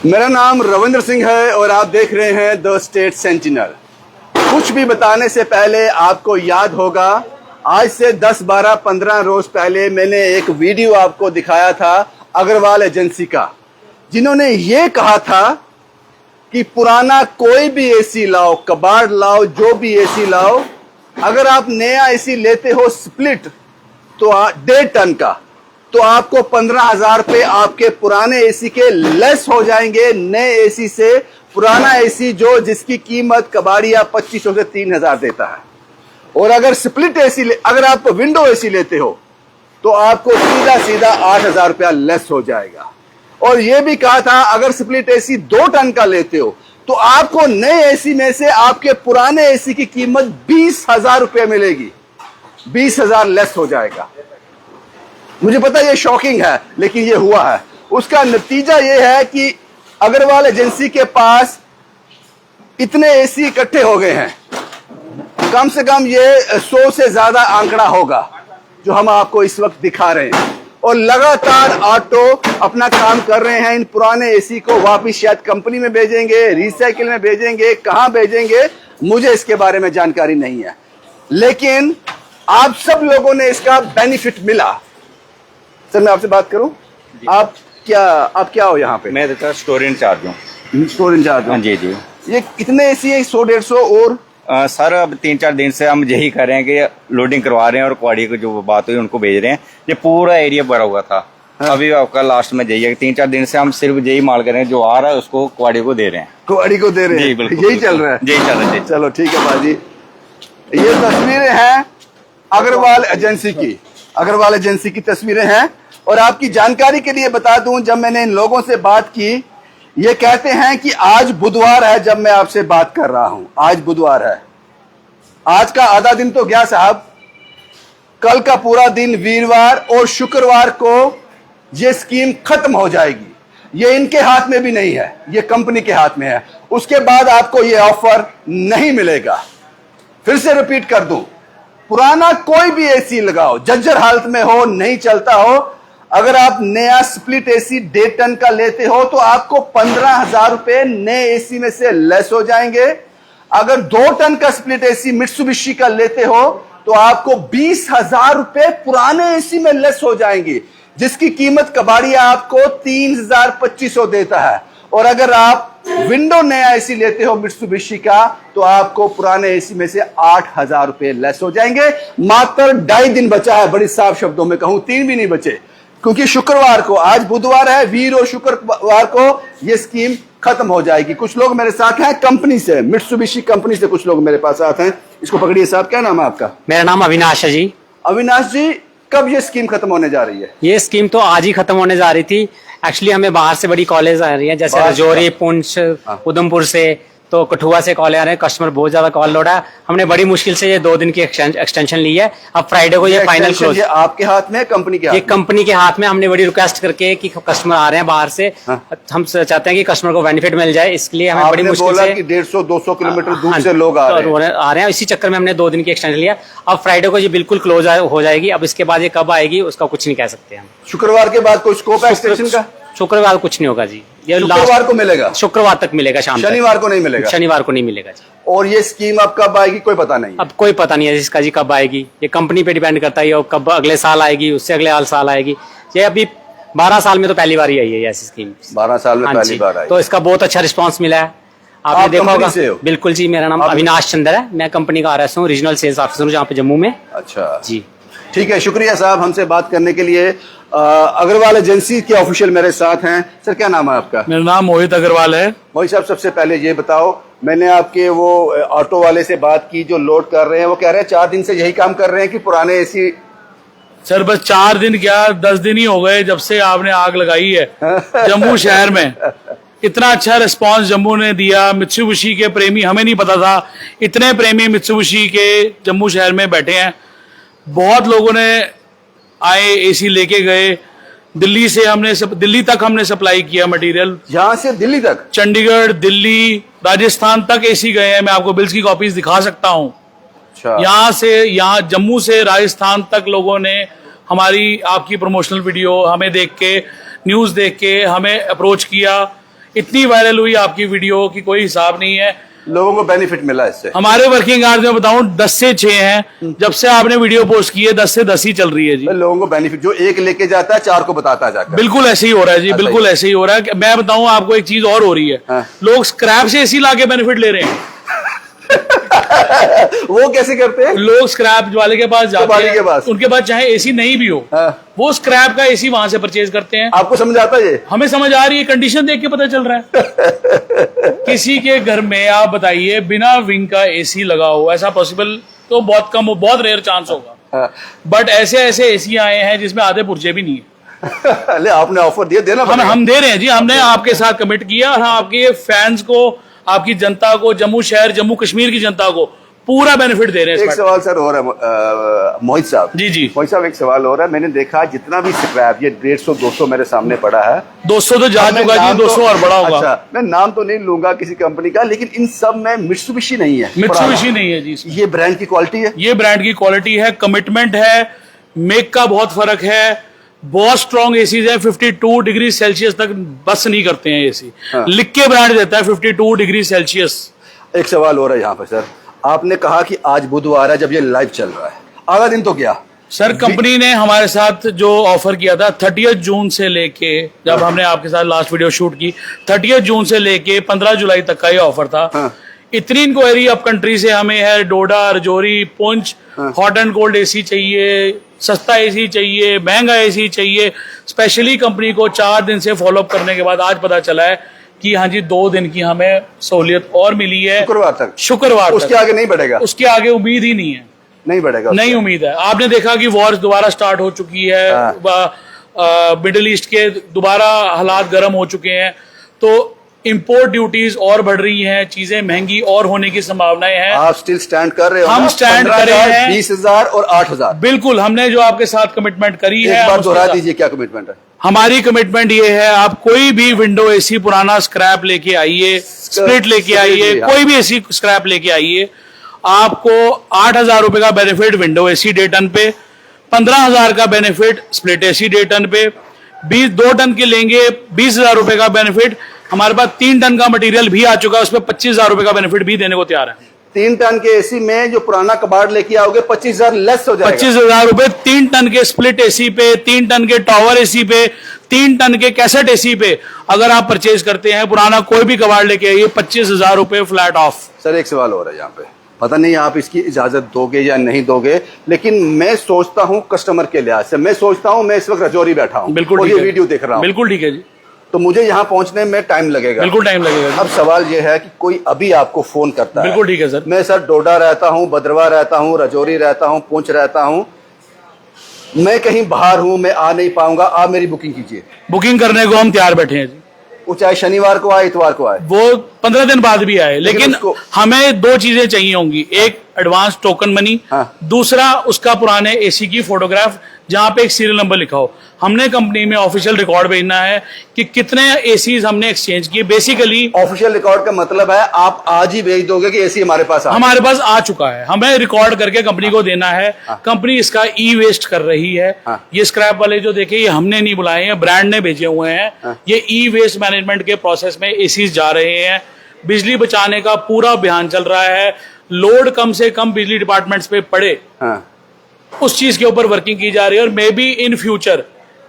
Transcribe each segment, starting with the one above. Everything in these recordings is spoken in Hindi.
मेरा नाम रविंद्र सिंह है और आप देख रहे हैं द स्टेट सेंटिनल। कुछ भी बताने से पहले आपको याद होगा, आज से 10, 12, 15 रोज पहले मैंने एक वीडियो आपको दिखाया था अग्रवाल एजेंसी का, जिन्होंने ये कहा था कि पुराना कोई भी एसी लाओ, कबाड़ लाओ, जो भी एसी लाओ, अगर आप नया एसी लेते हो स्प्लिट तो 1.5 टन का, तो आपको 15,000 रुपये आपके पुराने एसी के लेस हो जाएंगे नए एसी से। पुराना एसी जो जिसकी कीमत कबाड़िया 2500 से 3,000 देता है, और अगर स्प्लिट एसी अगर आप विंडो एसी लेते हो तो आपको सीधा सीधा 8,000 रुपया लेस हो जाएगा। और यह भी कहा था अगर स्प्लिट एसी 2 टन का लेते हो तो आपको नए एसी में से आपके पुराने एसी की कीमत 20,000 रुपये मिलेगी, 20,000 लेस हो जाएगा। मुझे पता ये शॉकिंग है, लेकिन ये हुआ है। उसका नतीजा ये है कि अग्रवाल एजेंसी के पास इतने एसी इकट्ठे हो गए हैं, कम से कम ये 100 से ज्यादा आंकड़ा होगा जो हम आपको इस वक्त दिखा रहे हैं। और लगातार ऑटो अपना काम कर रहे हैं, इन पुराने एसी को वापिस शायद कंपनी में भेजेंगे, रिसाइकिल में भेजेंगे, कहां भेजेंगे मुझे इसके बारे में जानकारी नहीं है, लेकिन आप सब लोगों ने इसका बेनिफिट मिला। सर मैं आपसे बात करूं, आप क्या हो यहाँ पे? मैं स्टोर इंचार्ज हूँ। स्टोर इंचार्ज हूँ जी जी। ये कितने एसी है? 100-150 और सर अब 3-4 दिन से हम यही कर रहे हैं कि लोडिंग करवा रहे हैं और क्वाडी को जो बात हुई उनको भेज रहे हैं। ये पूरा एरिया भरा हुआ था। हाँ। अभी आपका लास्ट में यही है, 3-4 दिन से हम सिर्फ यही माल कर रहे हैं, जो आ रहा है उसको क्वाडी को दे रहे हैं। क्वाडी को दे रहे हैं? बिल्कुल, यही चल रहा है? यही चल रहा है। चलो ठीक है भाजी, ये तस्वीरें हैं अग्रवाल एजेंसी की, अग्रवाल एजेंसी की तस्वीरें हैं। और आपकी जानकारी के लिए बता दूं, जब मैंने इन लोगों से बात की, ये कहते हैं कि आज बुधवार है जब मैं आपसे बात कर रहा हूं, आज बुधवार है। आज का आधा दिन तो गया साहब, कल का पूरा दिन वीरवार और शुक्रवार को ये स्कीम खत्म हो जाएगी। ये इनके हाथ में भी नहीं है, ये कंपनी के हाथ में है। उसके बाद आपको ये ऑफर नहीं मिलेगा। फिर से रिपीट कर दूं, पुराना कोई भी एसी लगाओ, जर्जर हालत में हो, नहीं चलता हो, अगर आप नया स्प्लिट एसी 1.5 टन का लेते हो तो आपको 15,000 रुपए नए एसी में से लेस हो जाएंगे। अगर 2 टन का स्प्लिट एसी मित्सुबिशी का लेते हो तो आपको 20,000 रुपए पुराने एसी में लेस हो जाएंगे, जिसकी कीमत कबाड़िया आपको 3,2500 देता है। और अगर आप विंडो नया एसी लेते हो मित्सुबिशी का तो आपको पुराने एसी में से 8,000 रुपए लेस हो जाएंगे। मात्र 2.5 दिन बचा है, बड़ी साफ शब्दों में कहूं 3 भी नहीं बचे, क्योंकि शुक्रवार को, आज बुधवार है, वीर और शुक्रवार को यह स्कीम खत्म हो जाएगी। कुछ लोग मेरे साथ हैं कंपनी से, मित्सुबिशी कंपनी से कुछ लोग मेरे पास आते हैं। इसको पकड़िए साहब, क्या नाम है आपका? मेरा नाम अविनाश है जी। अविनाश जी, कब ये स्कीम खत्म होने जा रही है? ये स्कीम तो आज ही खत्म होने जा रही थी। एक्चुअली हमें बाहर से बड़ी कॉलेज आ रही है, जैसे राजौरी, पुंछ, उधमपुर से, तो कठुआ से कॉल आ रहे हैं। कस्टमर बहुत ज्यादा कॉल लोड है। हमने बड़ी मुश्किल से ये 2 दिन की एक्सटेंशन ली है। अब फ्राइडे को ये फाइनल क्लोज। ये आपके हाथ में, कंपनी के हाथ? ये कंपनी के हाथ में। हमने बड़ी रिक्वेस्ट करके कि कस्टमर आ रहे हैं बाहर से, हम चाहते हैं कि कस्टमर को बेनिफिट मिल जाए, इसलिए हमें बड़ी मुश्किल से 150-200 किलोमीटर दूर से लोग आ रहे हैं। इसी चक्कर में हमने 2 दिन की एक्सटेंशन लिया। अब फ्राइडे को ये बिल्कुल क्लोज हो जाएगी। अब इसके बाद ये कब आएगी उसका कुछ नहीं कह सकते हम। शुक्रवार के बाद कोई स्कोप है एक्सटेंशन का? शुक्रवार कुछ नहीं होगा जी, ये शुक्रवार को मिलेगा? शुक्रवार तक मिलेगा, शाम शनिवार को नहीं मिलेगा? शनिवार को नहीं मिलेगा जी। और ये स्कीम अब कब आएगी कोई पता नहीं? अब कोई पता नहीं है इसका जी कब आएगी, ये कंपनी पे डिपेंड करता है। कब अगले साल आएगी, उससे अगले साल आएगी। ये अभी 12 साल में तो पहली बार ही आई है ऐसी स्कीम। 12 साल में पहली बार आई। तो इसका बहुत अच्छा रिस्पॉन्स मिला है, आपने देखा होगा। बिल्कुल जी, मेरा नाम अविनाश चंद्र है, मैं कंपनी का RS हूँ, रीजनल सेल्स ऑफिसर हूँ जहाँ पे जम्मू में। अच्छा जी, ठीक है, शुक्रिया साहब हमसे बात करने के लिए। अग्रवाल एजेंसी के ऑफिशियल मेरे साथ हैं। सर क्या नाम है आपका? मेरा नाम मोहित अग्रवाल है। मोहित साहब, सबसे पहले ये बताओ, मैंने आपके वो ऑटो वाले से बात की जो लोड कर रहे हैं, वो कह रहे हैं 4 दिन से यही काम कर रहे हैं कि पुराने एसी। सर बस 4 दिन क्या, 10 दिन ही हो गए जब से आपने आग लगाई है जम्मू शहर में। इतना अच्छा रिस्पांस जम्मू ने दिया। मित्सुबिशी के प्रेमी, हमें नहीं पता था इतने प्रेमी मित्सुबिशी के जम्मू शहर में बैठे हैं। बहुत लोगों ने आए, एसी लेके गए। दिल्ली से दिल्ली तक हमने सप्लाई किया मटेरियल। यहाँ से दिल्ली तक? चंडीगढ़, दिल्ली, राजस्थान तक एसी गए हैं। मैं आपको बिल्स की कॉपीज दिखा सकता हूँ। अच्छा। यहाँ जम्मू से राजस्थान तक लोगों ने हमारी आपकी प्रमोशनल वीडियो हमें देख के, न्यूज देख के हमें अप्रोच किया। इतनी वायरल हुई आपकी वीडियो की कोई हिसाब नहीं है। लोगों को बेनिफिट मिला इससे। हमारे वर्किंग आवर्स में बताऊं 10 से 6 हैं, जब से आपने वीडियो पोस्ट की है 10 से 10 ही चल रही है जी। लोगों को बेनिफिट, जो एक लेके जाता है 4 को बताता है जाकर। बिल्कुल ऐसे ही हो रहा है जी, बिल्कुल ऐसे ही हो रहा है। मैं बताऊं आपको एक चीज और हो रही है, हाँ। लोग स्क्रैप से एसी लाके बेनिफिट ले रहे हैं। वो कैसे करते हैं? लोग स्क्रैप वाले के पास जाते वाले हैं, के पास। उनके पास चाहे एसी नहीं भी हो, हाँ। वो स्क्रैप का एसी वहां से परचेज करते हैं। आपको समझ आता है ये? हमें समझ आ रही है, कंडीशन देख के पता चल रहा है। किसी के घर में आप बताइए बिना विंग का एसी लगा हो, ऐसा पॉसिबल तो बहुत कम हो, बहुत रेयर चांस होगा। हाँ। बट ऐसे ऐसे एसी आए हैं जिसमें आधे पुर्जे भी नहीं है। ले आपने ऑफर दिया, देना पड़ेगा। हम दे रहे हैं जी, हमने आपके साथ कमिट किया और हम आपके फैंस को, आपकी जनता को, जम्मू शहर जम्मू कश्मीर की जनता को पूरा बेनिफिट दे रहे हैं। एक सवाल सर हो रहा है मोहित साहब। जी जी मोहित साहब, एक सवाल हो रहा है। मैंने देखा जितना भी स्क्रैप, ये 150-200 मेरे सामने पड़ा है। 200 तो जा मैं चुका जी, नाम 200 और बड़ा होगा। अच्छा, मैं नाम तो नहीं लूंगा किसी कंपनी का, लेकिन इन सब में मित्सुबिशी नहीं है। मित्सुबिशी नहीं है जी इसमें। ये ब्रांड की क्वालिटी है। ये ब्रांड की क्वालिटी है, कमिटमेंट है, मेक का बहुत फर्क है। बहुत स्ट्रॉन्ग एसीज है, 52 डिग्री सेल्सियस तक बस नहीं करते हैं एसी। हाँ। लिख के ब्रांड देता है 52 डिग्री सेल्सियस। एक सवाल हो रहा है यहाँ पर सर, आपने कहा कि आज बुधवार है जब ये लाइव चल रहा है, आधा दिन तो गया। सर कंपनी ने हमारे साथ जो ऑफर किया था 30 जून से लेके, जब हमने आपके साथ लास्ट वीडियो शूट की, 30 जून से लेके 15 जुलाई तक का ये ऑफर था। हाँ। इतनी इंक्वायरी अब कंट्री से हमें है, Doda, Rajouri, Poonch, hot and cold AC चाहिए, सस्ता एसी चाहिए, महंगा एसी चाहिए। स्पेशली कंपनी को 4 दिन से फॉलोअप करने के बाद आज पता चला है कि हाँ जी 2 दिन की हमें सहूलियत और मिली है। शुक्रवार उसके आगे नहीं बढ़ेगा? उसके आगे उम्मीद ही नहीं है, नहीं बढ़ेगा, नहीं उम्मीद है। आपने देखा कि वॉर दोबारा स्टार्ट हो चुकी है, मिडिल ईस्ट के दोबारा हालात गर्म हो चुके हैं, तो इंपोर्ट ड्यूटीज और बढ़ रही हैं, चीजें महंगी और होने की संभावनाएं हैं। आप स्टिल स्टैंड कर रहे हो? हम स्टैंड कर रहे हैं। 20,000 और 8,000। बिल्कुल, हमने जो आपके साथ कमिटमेंट करी है, एक बार दोहरा दीजिए, क्या कमिटमेंट है? हमारी कमिटमेंट ये है, आप कोई भी विंडो एसी पुराना स्क्रैप लेके आइए, स्प्लिट लेके आइए, कोई भी एसी स्क्रैप लेके आइए, आपको 8,000 रुपए का बेनिफिट विंडो एसी डे टन पे, 15,000 का बेनिफिट स्प्लिट एसी डे टन पे, 2 टन के लेंगे 20,000 रुपए का बेनिफिट। हमारे पास 3 टन का मटेरियल भी आ चुका है, उसमें 25,000 रुपए का बेनिफिट भी देने को तैयार है। 3 टन के एसी में जो पुराना कबाड़ लेके आओगे 25,000 लेस हो जाएगा। 25,000 रुपए 3 टन के स्प्लिट एसी पे, 3 टन के टॉवर एसी पे, 3 टन के कैसेट एसी पे अगर आप परचेज करते हैं, पुराना कोई भी कबाड़ लेके आइए, 25,000 रुपए फ्लैट ऑफ। सर एक सवाल हो रहा है यहाँ पे, पता नहीं आप इसकी इजाजत दोगे या नहीं दोगे, लेकिन मैं सोचता हूँ कस्टमर के लिहाज से, मैं सोचता हूँ, मैं इस वक्त रजौरी बैठा हूँ, बिल्कुल, ये वीडियो देख रहा हूँ, बिल्कुल ठीक है जी, तो मुझे यहाँ पहुंचने में टाइम लगेगा, बिल्कुल टाइम लगेगा। अब सवाल ये है कि कोई अभी आपको फोन करता है, बिल्कुल ठीक है सर। मैं सर डोडा रहता हूँ, भद्रवा रहता हूँ, रजौरी रहता हूँ, पुंछ रहता हूँ, मैं कहीं बाहर हूँ, मैं आ नहीं पाऊंगा, आप मेरी बुकिंग कीजिए। बुकिंग करने को हम तैयार बैठे हैं जी, वो चाहे शनिवार को आए, इतवार को आए, वो 15 दिन बाद भी आए, लेकिन हमें 2 चीजें चाहिए होंगी, एक एडवांस टोकन मनी, हाँ। दूसरा उसका पुराने एसी की फोटोग्राफ जहां पे एक सीरियल नंबर लिखा हो। हमने कंपनी में ऑफिशियल रिकॉर्ड भेजना है कि कितने एसीज हमने एक्सचेंज किए। बेसिकली ऑफिशियल रिकॉर्ड का मतलब है आप आज ही भेज दोगे कि एसी हमारे पास हमारे पास आ चुका है, हमें रिकॉर्ड करके कंपनी को देना है। कंपनी इसका ई वेस्ट कर रही है। ये स्क्रैप वाले जो देखे, ये हमने नहीं बुलाए हैं, ब्रांड ने भेजे हुए हैं। ये ई वेस्ट मैनेजमेंट के प्रोसेस में एसीज जा रहे हैं। बिजली बचाने का पूरा अभियान चल रहा है, लोड कम से कम बिजली डिपार्टमेंट्स पे पड़े, उस चीज के ऊपर वर्किंग की जा रही है। और मे बी इन फ्यूचर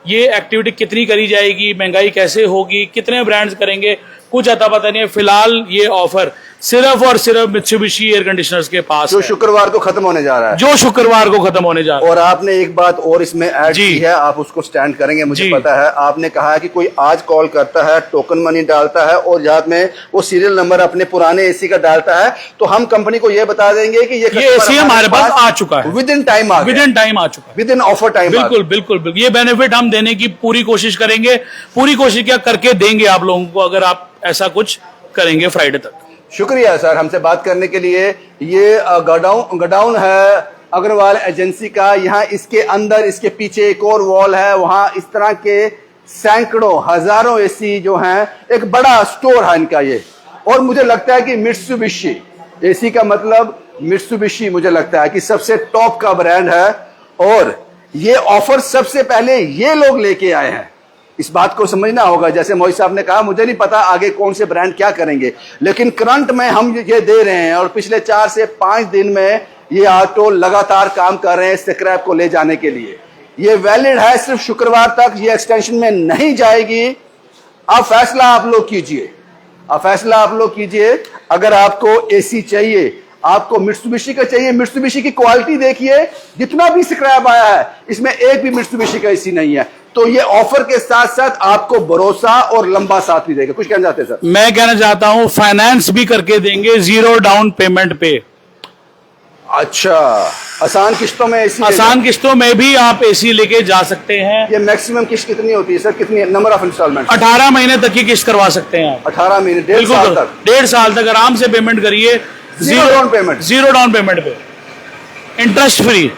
ये एक्टिविटी कितनी करी जाएगी, महंगाई कैसे होगी, कितने ब्रांड्स करेंगे, कुछ अता पता नहीं है। फिलहाल ये ऑफर सिर्फ और सिर्फ मित्सुबिशी एयर कंडीशनर्स के पास जो है, शुक्रवार को खत्म होने जा रहा है, जो शुक्रवार को खत्म होने जा रहा है। और आपने एक बात और इसमें ऐड की है, आप उसको स्टैंड करेंगे मुझे पता है। आपने कहा है कि कोई आज कॉल करता है, टोकन मनी डालता है और याद में वो सीरियल नंबर अपने पुराने एसी का डालता है, तो हम कंपनी को ये बता देंगे कि ये एसी हमारे पास आ चुका है, विद इन टाइम आ चुका है, विद इन ऑफर टाइम। बिल्कुल बिल्कुल बिल्कुल, ये बेनिफिट हम देने की पूरी कोशिश करेंगे, पूरी कोशिश क्या करके देंगे आप लोगों को, अगर आप ऐसा कुछ करेंगे फ्राइडे तक। शुक्रिया सर हमसे बात करने के लिए। ये गोडाउन है अग्रवाल एजेंसी का। यहाँ इसके अंदर, इसके पीछे एक और वॉल है, वहां इस तरह के सैकड़ों हजारों एसी जो हैं, एक बड़ा स्टोर है इनका ये। और मुझे लगता है कि मित्सुबिशी एसी का मतलब मित्सुबिशी मुझे लगता है कि सबसे टॉप का ब्रांड है, और ये ऑफर सबसे पहले ये लोग लेके आए हैं। इस बात को समझना होगा। जैसे मोहित साहब ने कहा, मुझे नहीं पता आगे कौन से ब्रांड क्या करेंगे, लेकिन करंट में हम ये दे रहे हैं और पिछले 4 से 5 दिन में ये ऑटो लगातार काम कर रहे हैं स्क्रैप को ले जाने के लिए। ये वैलिड है सिर्फ शुक्रवार तक, ये एक्सटेंशन में नहीं जाएगी। अब फैसला आप लोग कीजिए, अगर आपको एसी चाहिए, आपको मित्सुबिशी का चाहिए, मित्सुबिशी की क्वालिटी देखिए, जितना भी स्क्रैप आया है इसमें एक भी मित्सुबिशी का एसी नहीं है। तो ये ऑफर के साथ साथ आपको भरोसा और लंबा साथ भी देगा। कुछ कहना चाहते हैं सर? मैं कहना चाहता हूं फाइनेंस भी करके देंगे 0 डाउन पेमेंट पे। अच्छा, आसान किस्तों में एसी, आसान किस्तों में भी आप एसी लेके जा सकते हैं। ये मैक्सिमम किस्त कितनी होती है सर? कितनी नंबर ऑफ इंस्टॉलमेंट? 18 महीने तक की किस्त करवा सकते हैं आप। 18 महीने, 1.5 साल तक। 1.5 साल तक आराम से पेमेंट करिए। 0 डाउन पेमेंट, 0 डाउन पेमेंट पे, इंटरेस्ट फ्री।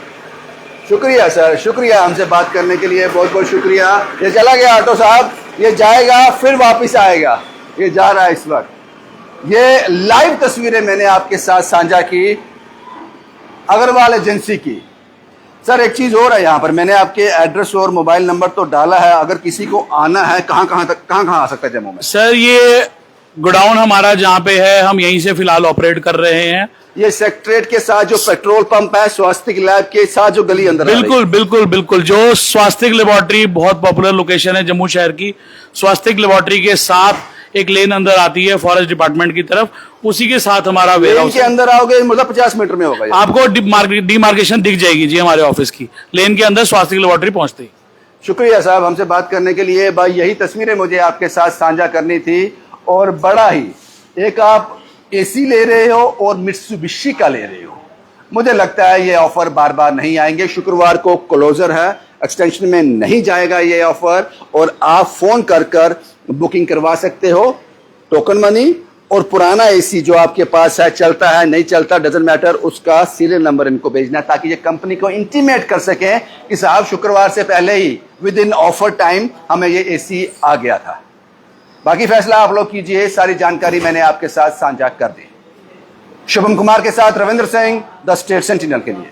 शुक्रिया सर, शुक्रिया हमसे बात करने के लिए, बहुत बहुत शुक्रिया। ये चला गया ऑटो साहब, ये जाएगा फिर वापस आएगा, ये जा रहा है इस वक्त। ये लाइव तस्वीरें मैंने आपके साथ साझा की अग्रवाल एजेंसी की। सर एक चीज और है, यहाँ पर मैंने आपके एड्रेस और मोबाइल नंबर तो डाला है, अगर किसी को आना है कहाँ आ सकता है जम्मू में? सर ये गोडाउन हमारा जहाँ पे है, हम यहीं से फिलहाल ऑपरेट कर रहे हैं। ये सेक्रेटरीट के साथ जो पेट्रोल पंप है, स्वास्थ्य लैब के साथ जो गली अंदर बिल्कुल जो स्वास्थ्य लेबोरेटरी बहुत पॉपुलर लोकेशन है जम्मू शहर की, स्वास्थ्य लेबोरेटरी के साथ एक लेन अंदर आती है फॉरेस्ट डिपार्टमेंट की तरफ, उसी के साथ हमारा वेयरहाउस के अंदर आओगे मतलब 50 मीटर में होगा। आपको डिमार्केशन दिख जाएगी जी हमारे ऑफिस की, लेन के अंदर स्वास्थ्य लेबोरेटरी पहुंचते ही। शुक्रिया साहब हमसे बात करने के लिए। भाई यही तस्वीरें मुझे आपके साथ साझा करनी थी, और बड़ा ही एक आप एसी ले रहे हो और मित्सुबिशी का ले रहे हो। मुझे लगता है ये ऑफर बार बार नहीं आएंगे। शुक्रवार को क्लोजर है, एक्सटेंशन में नहीं जाएगा ये ऑफर, और आप फोन कर बुकिंग करवा सकते हो। टोकन मनी और पुराना एसी जो आपके पास है, चलता है नहीं चलता डजंट मैटर, उसका सीरियल नंबर इनको भेजना है ताकि ये कंपनी को इंटीमेट कर सकें कि साहब शुक्रवार से पहले ही विद इन ऑफर टाइम हमें ये एसी आ गया था। बाकी फैसला आप लोग कीजिए, सारी जानकारी मैंने आपके साथ साझा कर दी। शुभम कुमार के साथ Ravindra Singh, the state sentinel के लिए।